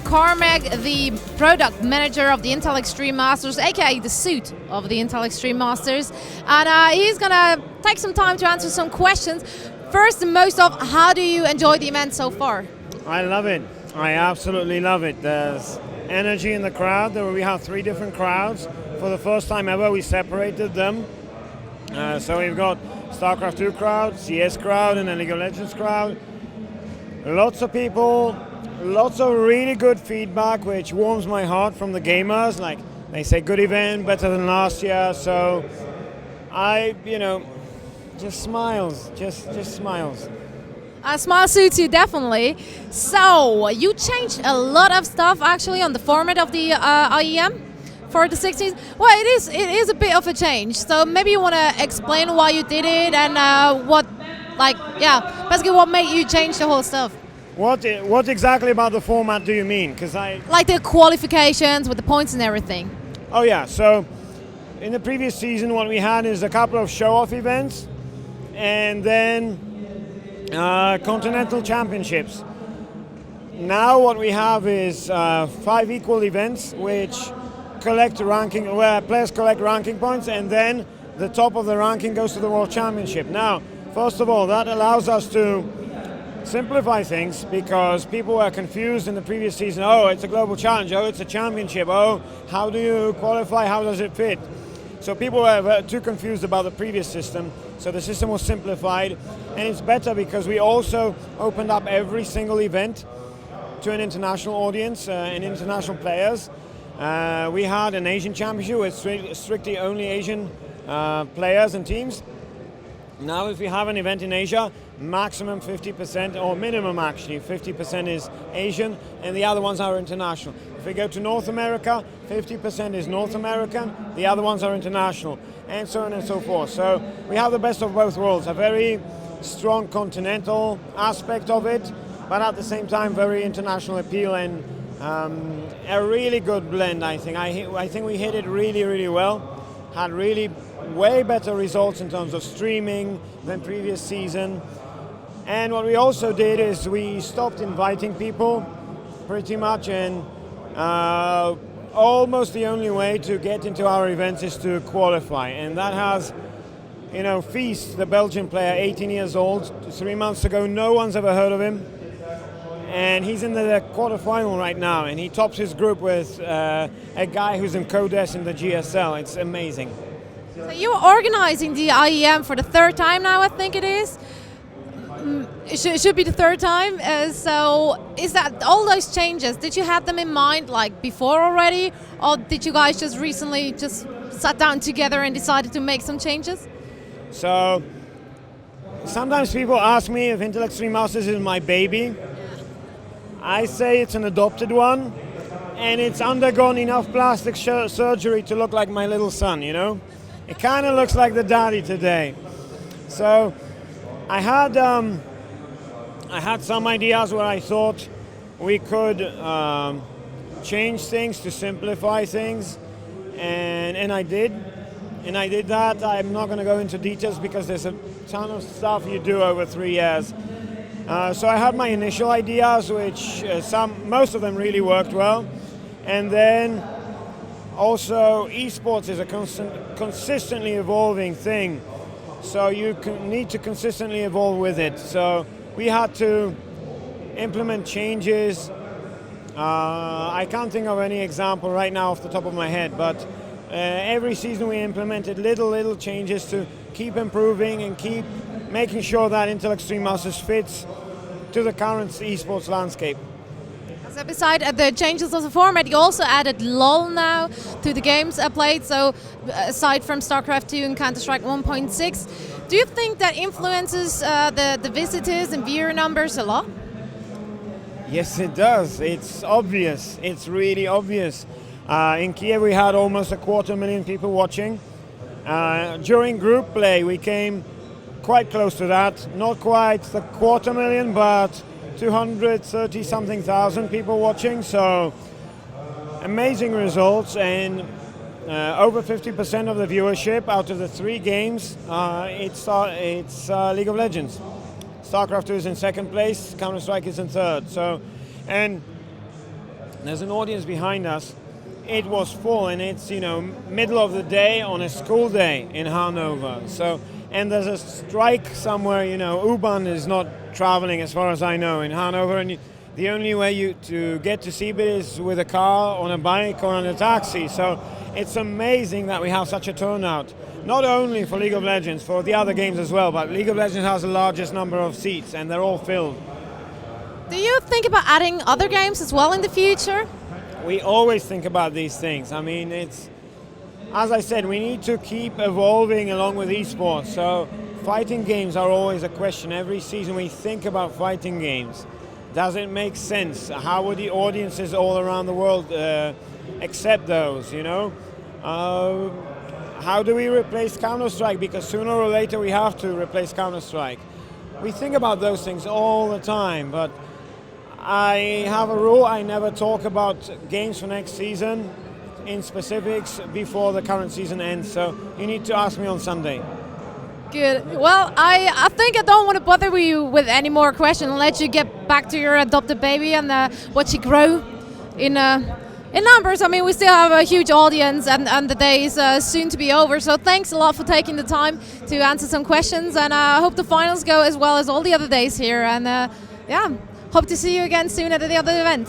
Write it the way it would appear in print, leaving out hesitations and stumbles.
Carmac, the product manager of the Intel Extreme Masters, aka the suit of the Intel Extreme Masters, and he's gonna take some time to answer some questions. First and most of, how do you enjoy the event so far? I love it. I absolutely love it. There's energy in the crowd. We have 3 different crowds. For the first time ever, we separated them. So we've got StarCraft 2 crowd, CS crowd, and a League of Legends crowd. Lots of people, lots of really good feedback, which warms my heart from the gamers. Like, they say, good event, better than last year. So just smiles, just smiles. Smile suits you, definitely. So, you changed a lot of stuff actually on the format of the IEM for the 16th. Well, it is a bit of a change. So maybe you want to explain why you did it and basically what made you change the whole stuff. What exactly about the format do you mean? Like the qualifications with the points and everything. Oh yeah, so in the previous season what we had is a couple of show-off events and then continental championships. Now what we have is 5 equal events which collect ranking, where players collect ranking points, and then the top of the ranking goes to the World Championship. Now, first of all, that allows us to simplify things because people were confused in the previous season. Oh, it's a global challenge. Oh, it's a championship. Oh, how do you qualify? How does it fit? So people were too confused about the previous system. So the system was simplified, and it's better because we also opened up every single event to an international audience and international players. We had an Asian championship with strictly only Asian players and teams. Now if we have an event in Asia, maximum 50%, or minimum actually, 50% is Asian and the other ones are international. If we go to North America, 50% is North American, the other ones are international, and so on and so forth. So we have the best of both worlds, a very strong continental aspect of it, but at the same time very international appeal and a really good blend, I think. I think we hit it really, really well. Had really way better results in terms of streaming than previous season. And what we also did is we stopped inviting people pretty much, and almost the only way to get into our events is to qualify. And that has, Feast, the Belgian player, 18 years old, 3 months ago, no one's ever heard of him. And he's in the quarterfinal right now, and he tops his group with a guy who's in Codes in the GSL. It's amazing. So you're organizing the IEM for the 3rd time now, I think it is. It should be the 3rd time. So is that all those changes? Did you have them in mind like before already, or did you guys just recently just sat down together and decided to make some changes? So sometimes people ask me if Intel Extreme Masters is my baby. I say it's an adopted one, and it's undergone enough plastic surgery to look like my little son, It kind of looks like the daddy today. So I had some ideas where I thought we could change things to simplify things, and I did. And I did that. I'm not going to go into details because there's a ton of stuff you do over 3 years. So I had my initial ideas, which most of them really worked well. And then also esports is a consistently evolving thing. So you need to consistently evolve with it. So we had to implement changes. I can't think of any example right now off the top of my head, but every season we implemented little changes to keep improving and keep making sure that Intel Extreme Masters fits to the current esports landscape. So beside the changes of the format, you also added LoL now to the games played. So aside from StarCraft 2 and Counter-Strike 1.6, do you think that influences the visitors and viewer numbers a lot? Yes, it does. It's obvious. It's really obvious. In Kiev we had almost 250,000 people watching. During group play we came quite close to that. Not quite the 250,000, but 230-something thousand people watching. So amazing results, and over 50% of the viewership out of the 3 games, it's League of Legends. StarCraft 2 is in 2nd place, Counter-Strike is in 3rd. So, and There's an audience behind us. It was full, and it's, you know, middle of the day on a school day in Hanover. So, and there's a strike somewhere, you know, U-Bahn is not traveling as far as I know in Hanover, and the only way to get to Seabit is with a car, on a bike, or on a taxi. So it's amazing that we have such a turnout, not only for League of Legends, for the other games as well, but League of Legends has the largest number of seats, and they're all filled. Do you think about adding other games as well in the future? We always think about these things. I mean, it's, as I said, we need to keep evolving along with esports. So fighting games are always a question. Every season we think about fighting games. Does it make sense? How would the audiences all around the world accept those, you know? How do we replace Counter-Strike? Because sooner or later we have to replace Counter-Strike. We think about those things all the time, but I have a rule: I never talk about games for next season in specifics before the current season ends, so you need to ask me on Sunday. Good. Well, I think I don't want to bother you with any more questions and let you get back to your adopted baby and watch it grow in numbers. I mean, we still have a huge audience, and the day is soon to be over, so thanks a lot for taking the time to answer some questions, and I hope the finals go as well as all the other days here, and yeah. Hope to see you again soon at the other event.